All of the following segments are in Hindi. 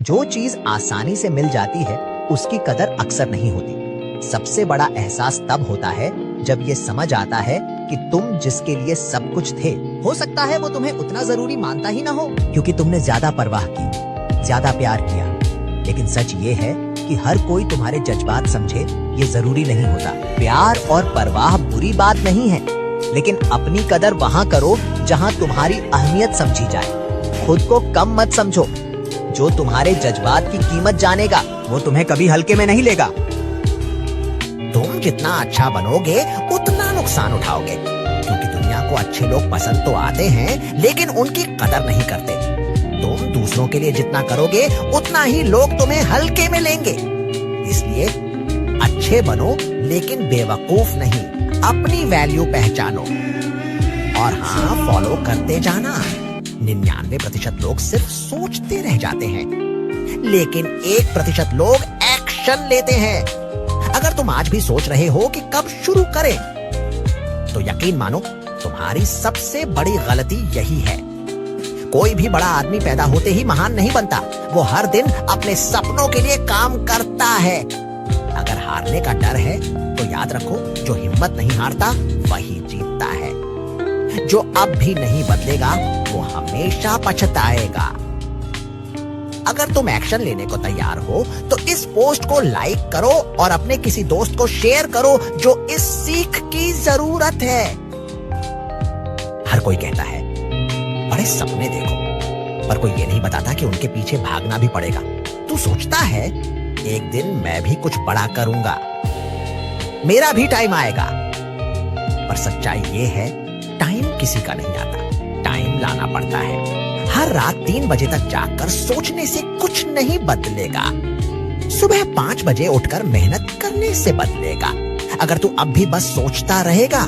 जो चीज आसानी से मिल जाती है उसकी कदर अक्सर नहीं होती। सबसे बड़ा एहसास तब होता है जब ये समझ आता है कि तुम जिसके लिए सब कुछ थे, हो सकता है वो तुम्हें उतना जरूरी मानता ही ना हो, क्योंकि तुमने ज्यादा परवाह की, ज्यादा प्यार किया। लेकिन सच ये है कि हर कोई तुम्हारे जज्बात समझे ये जरूरी नहीं होता। प्यार और परवाह बुरी बात नहीं है, लेकिन अपनी कदर वहाँ करो जहाँ तुम्हारी अहमियत समझी जाए। खुद को कम मत समझो। जो तुम्हारे जज्बात की कीमत जानेगा वो तुम्हें कभी हल्के में नहीं लेगा। तुम जितना अच्छा बनोगे उतना नुकसान उठाओगे, क्योंकि दुनिया को अच्छे लोग पसंद तो आते हैं लेकिन उनकी कदर नहीं करते। तुम दूसरों के लिए जितना करोगे उतना ही लोग तुम्हें हल्के में लेंगे। इसलिए अच्छे बनो लेकिन बेवकूफ नहीं, अपनी वैल्यू पहचानो। और हाँ, फॉलो करते जाना। 99% लोग सिर्फ सोचते रह जाते हैं, लेकिन 1% लोग एक्शन लेते हैं। अगर तुम आज भी सोच रहे हो कि कब शुरू करें, तो यकीन मानो तुम्हारी सबसे बड़ी गलती यही है। कोई भी बड़ा आदमी पैदा होते ही महान नहीं बनता, वो हर दिन अपने सपनों के लिए काम करता है। अगर हारने का डर है तो याद रखो, जो हिम्मत नहीं हारता वही जीतता है। जो अब भी नहीं बदलेगा वो हमेशा पछताएगा। अगर तुम एक्शन लेने को तैयार हो तो इस पोस्ट को लाइक करो और अपने किसी दोस्त को शेयर करो जो इस सीख की जरूरत है। हर कोई कहता है बड़े सपने देखो, पर कोई ये नहीं बताता कि उनके पीछे भागना भी पड़ेगा। तू सोचता है एक दिन मैं भी कुछ बड़ा करूंगा, मेरा भी टाइम आएगा, पर सच्चाई ये है टाइम किसी का नहीं आता, टाइम लाना पड़ता है। हर रात 3 बजे तक जागकर सोचने से कुछ नहीं बदलेगा, सुबह 5 बजे उठकर मेहनत करने से बदलेगा। अगर तू अब भी बस सोचता रहेगा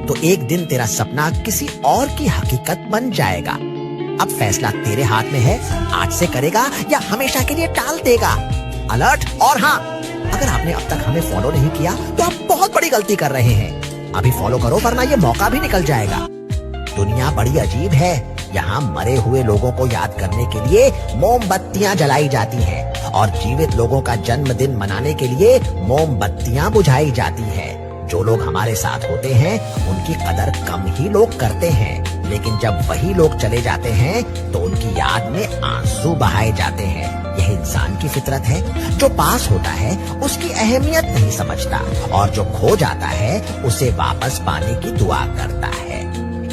तो एक दिन तेरा सपना किसी और की हकीकत बन जाएगा। अब फैसला तेरे हाथ में है, आज से करेगा या हमेशा के लिए टाल देगा। अलर्ट! और हाँ, अगर आपने अब तक हमें फॉलो नहीं किया तो आप बहुत बड़ी गलती कर रहे हैं। अभी फॉलो करो, वरना ये मौका भी निकल जाएगा। दुनिया बड़ी अजीब है, यहाँ मरे हुए लोगों को याद करने के लिए मोमबत्तियां जलाई जाती हैं और जीवित लोगों का जन्मदिन मनाने के लिए मोमबत्तियां बुझाई जाती हैं। जो लोग हमारे साथ होते हैं उनकी कदर कम ही लोग करते हैं, लेकिन जब वही लोग चले जाते हैं तो उनकी याद में आंसू बहाए जाते हैं। यह इंसान की फितरत है। जो पास होता है उसकी अहमियत नहीं समझता और जो खो जाता है उसे वापस पाने की दुआ करता है।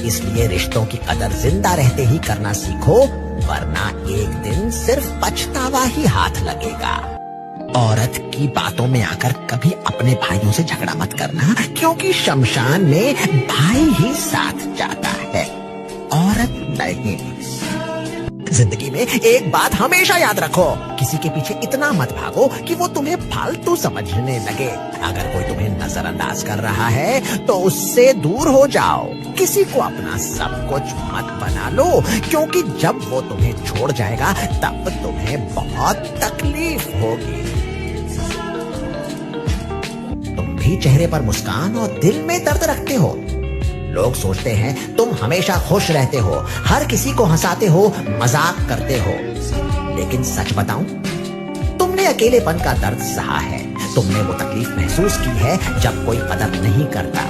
इसलिए रिश्तों की कदर जिंदा रहते ही करना सीखो, वरना एक दिन सिर्फ पछतावा ही हाथ लगेगा। औरत की बातों में आकर कभी अपने भाइयों से झगड़ा मत करना, क्योंकि शमशान में भाई ही साथ जाता है, औरत नहीं। जिंदगी में एक बात हमेशा याद रखो, किसी के पीछे इतना मत भागो कि वो तुम्हें फालतू समझने लगे। अगर कोई तुम्हें नजरअंदाज कर रहा है तो उससे दूर हो जाओ। किसी को अपना सब कुछ मत बना लो, क्योंकि जब वो तुम्हें छोड़ जाएगा तब तुम्हें बहुत तकलीफ होगी। तुम भी चेहरे पर मुस्कान और दिल में दर्द रखते हो। लोग सोचते हैं तुम हमेशा खुश रहते हो, हर किसी को हंसाते हो, मजाक करते हो, लेकिन सच बताऊं, तुमने अकेलेपन का दर्द सहा है। तुमने वो तकलीफ महसूस की है जब कोई कदर नहीं करता।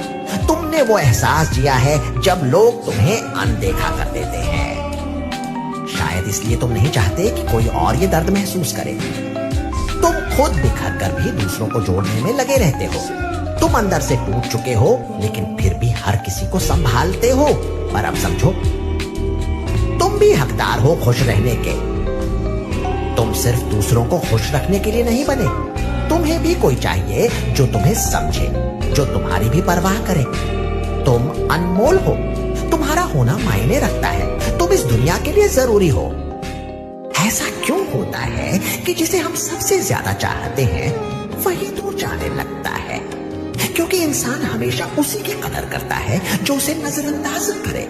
तुमने वो एहसास जिया है जब लोग तुम्हें अनदेखा कर देते हैं। शायद इसलिए तुम नहीं चाहते कि कोई और ये दर्द महसूस करे। तुम खुद बिखर कर भी दूसरों को जोड़ने में लगे रहते हो। तुम अंदर से टूट चुके हो, लेकिन फिर भी हर किसी को संभालते हो। पर अब समझो, तुम भी हकदार हो खुश रहने के। तुम सिर्फ दूसरों को खुश रखने के लिए नहीं बने, तुम्हें भी कोई चाहिए जो तुम्हें समझे, जो तुम्हारी भी परवाह करे। तुम अनमोल हो, तुम्हारा होना मायने रखता है, तुम इस दुनिया के लिए जरूरी हो। ऐसा क्यों होता है कि जिसे हम सबसे ज्यादा चाहते हैं वही दूर जाने लगता है? क्योंकि इंसान हमेशा उसी की कदर करता है जो उसे नजरअंदाज करे,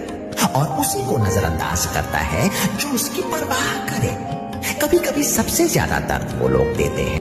और उसी को नजरअंदाज करता है जो उसकी परवाह करे। कभी कभी सबसे ज्यादा दर्द वो लोग देते हैं